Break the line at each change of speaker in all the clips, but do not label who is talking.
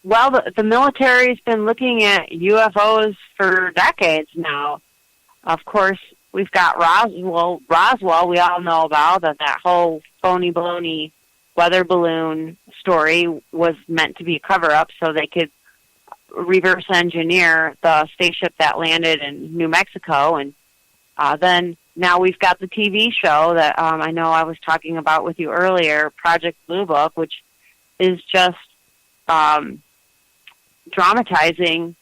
Well, the military's been looking at UFOs for decades now. Of course, we've got Roswell. Roswell, we all know about that whole phony baloney weather balloon story was meant to be a cover-up so they could reverse engineer the spaceship that landed in New Mexico. And then now we've got the TV show that I know I was talking about with you earlier, Project Blue Book, which is just dramatizing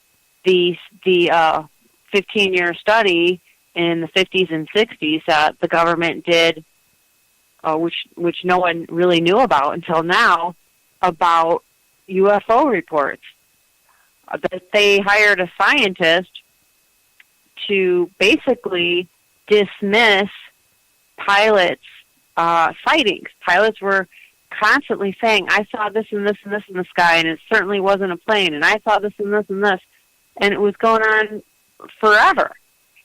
the 15-year study in the 50s and 60s that the government did, which no one really knew about until now, about UFO reports. That they hired a scientist to basically dismiss pilots' sightings. Pilots were constantly saying, I saw this and this and this in the sky, and it certainly wasn't a plane, and I saw this and this and this, and it was going on forever.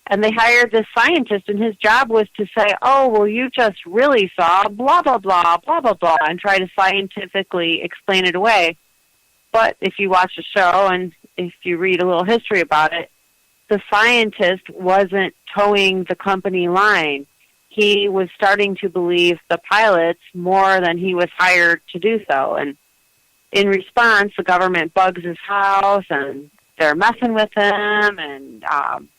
And they hired this scientist, and his job was to say, oh, well, you just really saw blah, blah, blah, blah, blah, blah, and try to scientifically explain it away. But if you watch the show and if you read a little history about it, the scientist wasn't towing the company line. He was starting to believe the pilots more than he was hired to do so. And in response, the government bugs his house, and they're messing with him, and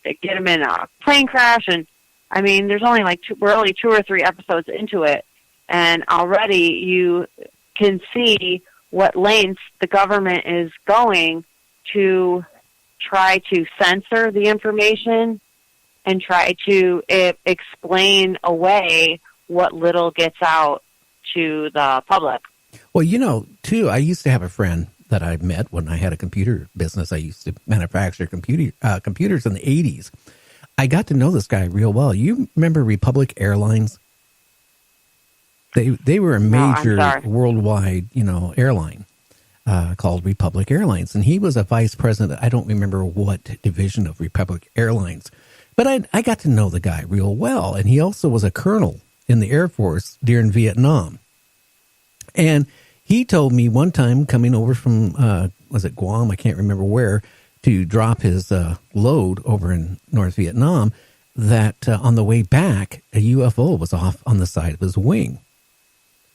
they get him in a plane crash. And, I mean, there's only we're only 2 or 3 episodes into it, and already you can see what lengths the government is going to try to censor the information and try to explain away what little gets out to the public.
Well, too, I used to have a friend that I met when I had a computer business. I used to manufacture computers in the 80s. I got to know this guy real well. You remember Republic Airlines? They were a major worldwide, airline called Republic Airlines. And he was a vice president. I don't remember what division of Republic Airlines. But I got to know the guy real well. And he also was a colonel in the Air Force during Vietnam. And he told me one time coming over from, was it Guam? I can't remember where, to drop his load over in North Vietnam, that on the way back, a UFO was off on the side of his wing.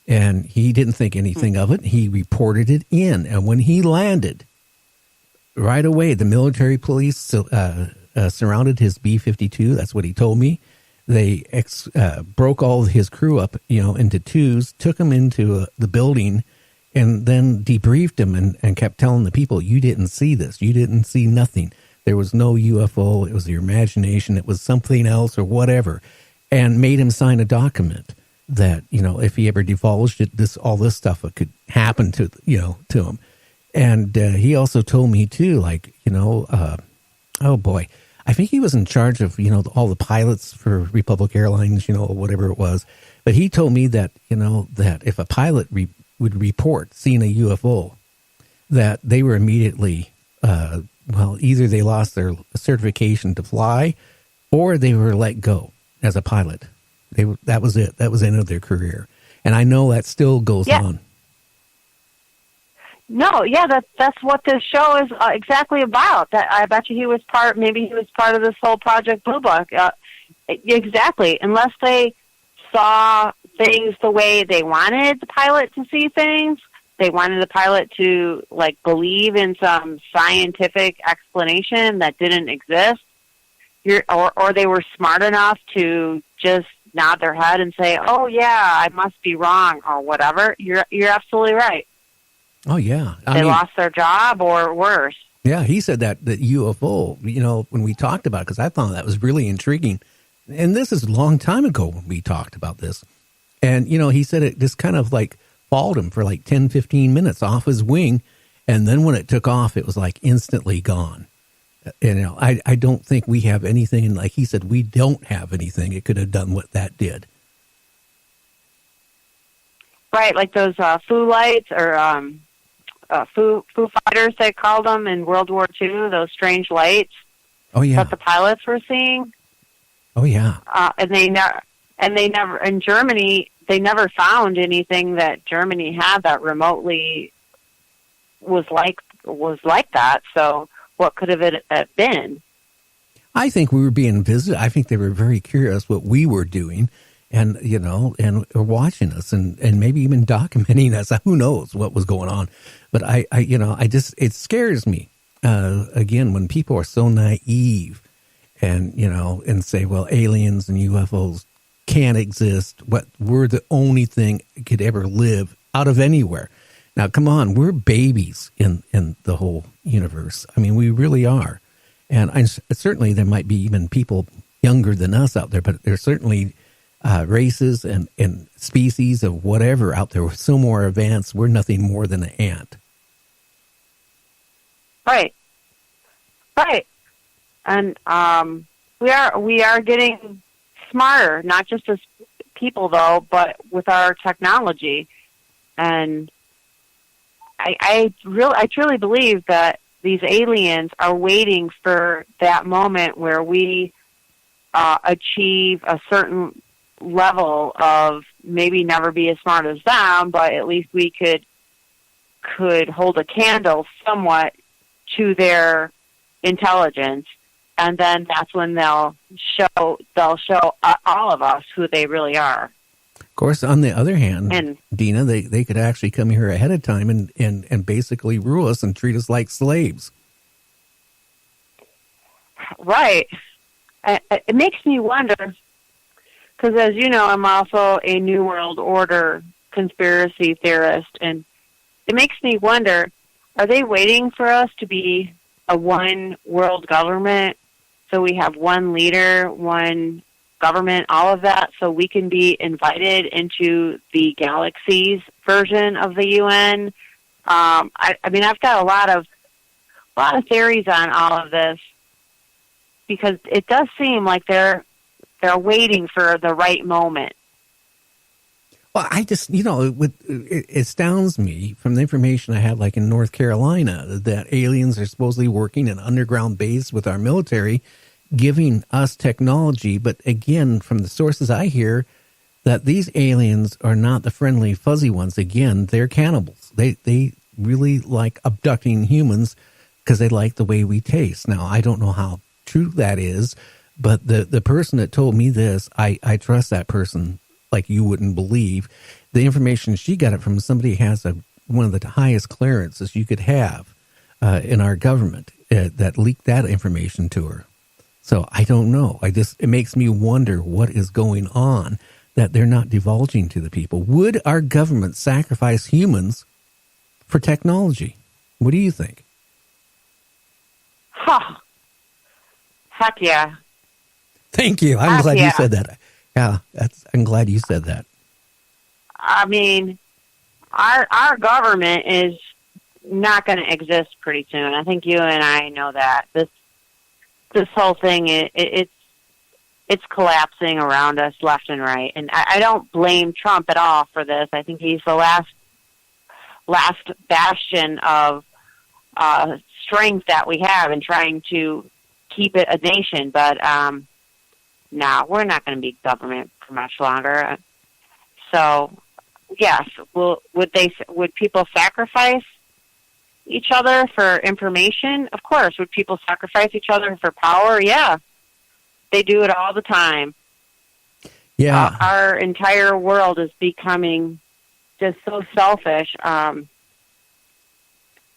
And he didn't think anything of it. He reported it in. And when he landed, right away, the military police surrounded his B-52. That's what he told me. They broke all of his crew up, into twos, took him into the building, and then debriefed him and kept telling the people, you didn't see this. You didn't see nothing. There was no UFO. It was your imagination. It was something else or whatever. And made him sign a document that, if he ever divulged it, all this stuff could happen to him. And he also told me too, oh boy, I think he was in charge of, all the pilots for Republic Airlines, whatever it was. But he told me that, that if a pilot would report seeing a UFO, that they were immediately, either they lost their certification to fly or they were let go as a pilot. That was it. That was the end of their career. And I know that still goes on.
No, that's what this show is exactly about. That I bet you he was part of this whole Project Blue Book. Exactly. Unless they saw things the way they wanted the pilot to see things, they wanted the pilot to believe in some scientific explanation that didn't exist, or they were smart enough to just nod their head and say, "Oh yeah, I must be wrong," or whatever. You're absolutely right.
Oh, yeah.
They lost their job or worse.
Yeah, he said that UFO, when we talked about it, because I thought that was really intriguing. And this is a long time ago when we talked about this. And, he said it just kind of followed him for 10, 15 minutes off his wing. And then when it took off, it was instantly gone. I don't think we have anything. And like he said, we don't have anything. It could have done what that did.
Right, like those foo lights or Foo Fighters, they called them in World War II, those strange lights.
Oh, yeah.
That the pilots were seeing.
Oh, yeah.
And they never, in Germany, they never found anything that Germany had that remotely was like was like that. So what could have it been?
I think we were being visited. I think they were very curious what we were doing, and and watching us, and maybe even documenting us. Who knows what was going on? But it scares me again when people are so naive, and and say, well, aliens and UFOs can't exist. We're the only thing that could ever live out of anywhere. Now, come on, we're babies in the whole universe. I mean, we really are. And certainly there might be even people younger than us out there, but there's certainly races and species of whatever out there. We're so more advanced. We're nothing more than an ant.
Right. And we are getting smarter, not just as people though, but with our technology. And I truly believe that these aliens are waiting for that moment where we achieve a certain level of maybe never be as smart as them, but at least we could hold a candle somewhat to their intelligence, and then that's when they'll show all of us who they really are.
Of course, on the other hand, Dina, they could actually come here ahead of time and basically rule us and treat us like slaves.
Right. It makes me wonder, because as you know, I'm also a New World Order conspiracy theorist, and it makes me wonder, are they waiting for us to be a one world government, so we have one leader, one government, all of that, so we can be invited into the galaxy's version of the UN? I mean, I've got a lot of theories on all of this, because it does seem like they're waiting for the right moment.
Well, I just, it astounds me from the information I had, like in North Carolina, that aliens are supposedly working in an underground base with our military, giving us technology. But again, from the sources I hear, that these aliens are not the friendly, fuzzy ones. Again, they're cannibals. They really like abducting humans because they like the way we taste. Now, I don't know how true that is, but the person that told me this, I trust that person like you wouldn't believe. The information she got it from somebody who has one of the highest clearances you could have in our government that leaked that information to her. So I don't know. It makes me wonder what is going on that they're not divulging to the people. Would our government sacrifice humans for technology? What do you think?
Huh. Heck yeah.
Thank you. I'm glad you said that. Yeah, I'm glad you said that.
I mean, our government is not going to exist pretty soon. I think you and I know that. This whole thing, it's collapsing around us left and right. And I don't blame Trump at all for this. I think he's the last bastion of strength that we have in trying to keep it a nation. But no, we're not going to be government for much longer. So, yes, would people sacrifice each other for information? Of course. Would people sacrifice each other for power? Yeah. They do it all the time.
Yeah.
Our entire world is becoming just so selfish.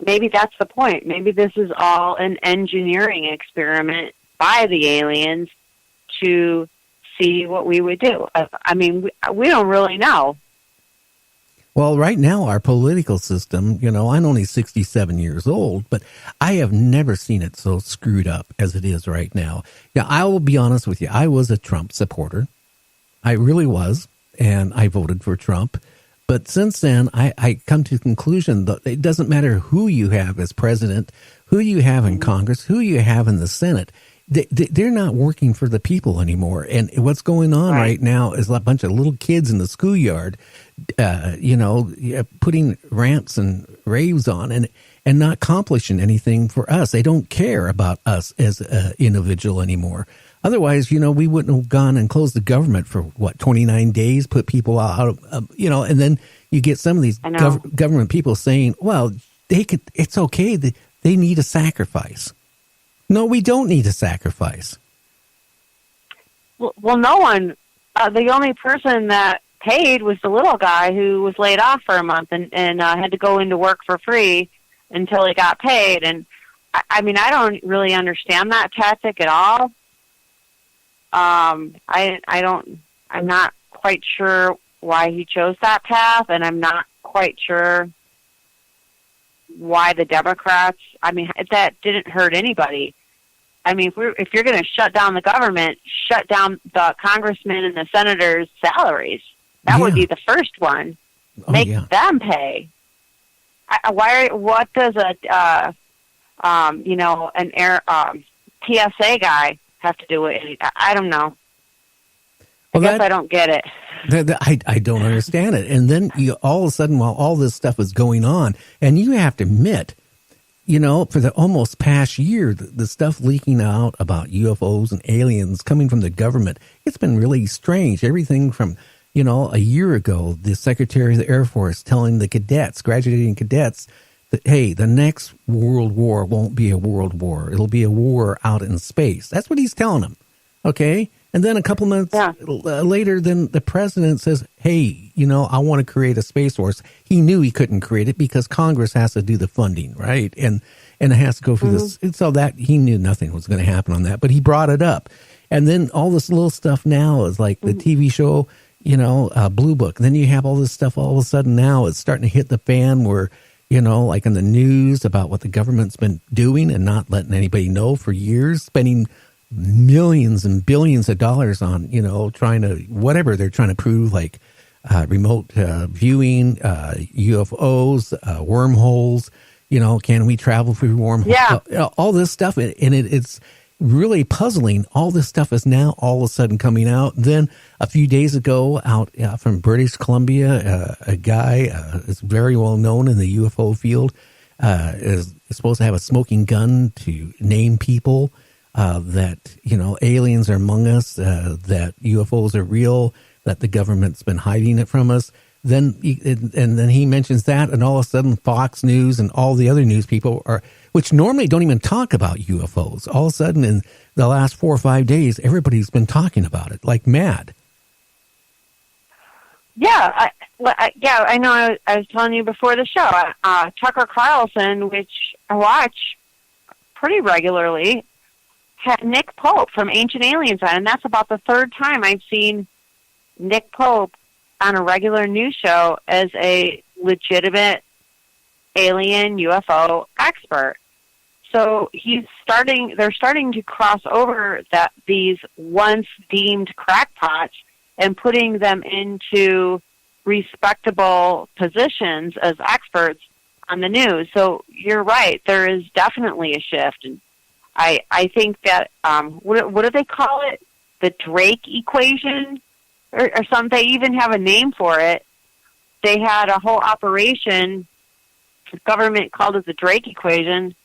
Maybe that's the point. Maybe this is all an engineering experiment by the aliens to see what we would do. I mean, we don't really know.
Well, right now, our political system, I'm only 67 years old, but I have never seen it so screwed up as it is right now. Now, I will be honest with you. I was a Trump supporter. I really was, and I voted for Trump. But since then, I come to the conclusion that it doesn't matter who you have as president, who you have in Congress, who you have in the Senate. They're not working for the people anymore. And what's going on right now is a bunch of little kids in the schoolyard, putting rants and raves on and not accomplishing anything for us. They don't care about us as an individual anymore. Otherwise, we wouldn't have gone and closed the government for 29 days, put people out, and then you get some of these government people saying, well, It's okay. They need a sacrifice. No, we don't need a sacrifice.
Well, no one. The only person that paid was the little guy who was laid off for a month and had to go into work for free until he got paid. And I mean, I don't really understand that tactic at all. I'm not quite sure why he chose that path, and I'm not quite sure why the Democrats. I mean, that didn't hurt anybody. I mean, if you're going to shut down the government, shut down the congressmen and the senators' salaries. That would be the first one. Make them pay. What does an TSA guy have to do with it? I don't know. I guess I don't get it.
I don't understand it. And then all of a sudden, while all this stuff is going on, and you have to admit, for the almost past year, the stuff leaking out about UFOs and aliens coming from the government, it's been really strange. Everything from, a year ago, the Secretary of the Air Force telling the cadets, graduating cadets, that, hey, the next world war won't be a world war. It'll be a war out in space. That's what he's telling them. Okay? And then a couple months later, then the president says, hey, I want to create a space force. He knew he couldn't create it because Congress has to do the funding, right? And it has to go through this. And so that he knew nothing was going to happen on that, but he brought it up. And then all this little stuff now is like the TV show, Blue Book. And then you have all this stuff all of a sudden now it's starting to hit the fan where, like in the news about what the government's been doing and not letting anybody know for years, spending millions and billions of dollars on, trying to, whatever they're trying to prove, like remote viewing, UFOs, wormholes, can we travel through wormholes? Yeah. All this stuff. And it's really puzzling. All this stuff is now all of a sudden coming out. Then a few days ago out from British Columbia, a guy is very well known in the UFO field, is supposed to have a smoking gun to name people. That, aliens are among us, that UFOs are real, that the government's been hiding it from us. Then he mentions that, and all of a sudden Fox News and all the other news people which normally don't even talk about UFOs. All of a sudden in the last 4 or 5 days, everybody's been talking about it like mad.
Yeah, I know. I was telling you before the show, Tucker Carlson, which I watch pretty regularly, had Nick Pope from Ancient Aliens on, and that's about the third time I've seen Nick Pope on a regular news show as a legitimate alien UFO expert. So they're starting to cross over these once deemed crackpots and putting them into respectable positions as experts on the news. So you're right, there is definitely a shift. And I think that, what do they call it? The Drake equation or something. They even have a name for it. They had a whole operation, the government called it the Drake equation,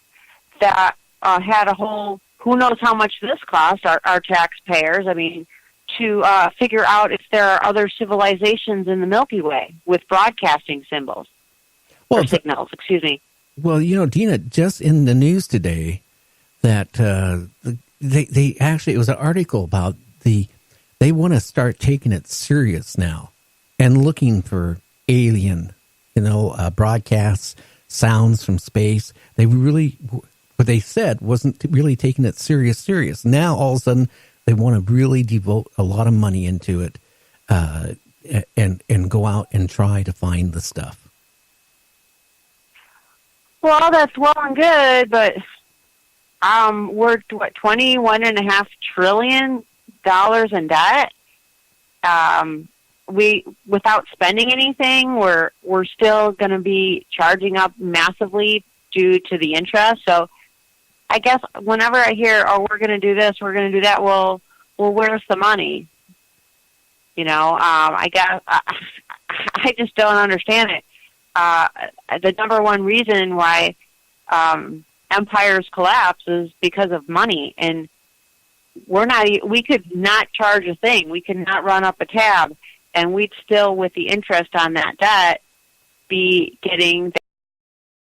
that had a whole, who knows how much this cost our taxpayers, to figure out if there are other civilizations in the Milky Way with broadcasting symbols. Or signals, excuse me.
Well, Dina, just in the news today, that they actually, it was an article about they want to start taking it serious now and looking for alien, broadcasts, sounds from space. They really, what they said wasn't really taking it serious. Now, all of a sudden, they want to really devote a lot of money into it and go out and try to find the stuff.
Well, that's well and good, but we're $21.5 trillion in debt. Without spending anything, we're still going to be charging up massively due to the interest. So, I guess whenever I hear, "Oh, we're going to do this, we're going to do that," well, where's the money? I guess I just don't understand it. The number one reason why empires collapse is because of money, and we could not charge a thing. We could not run up a tab, and we'd still, with the interest on that debt, be getting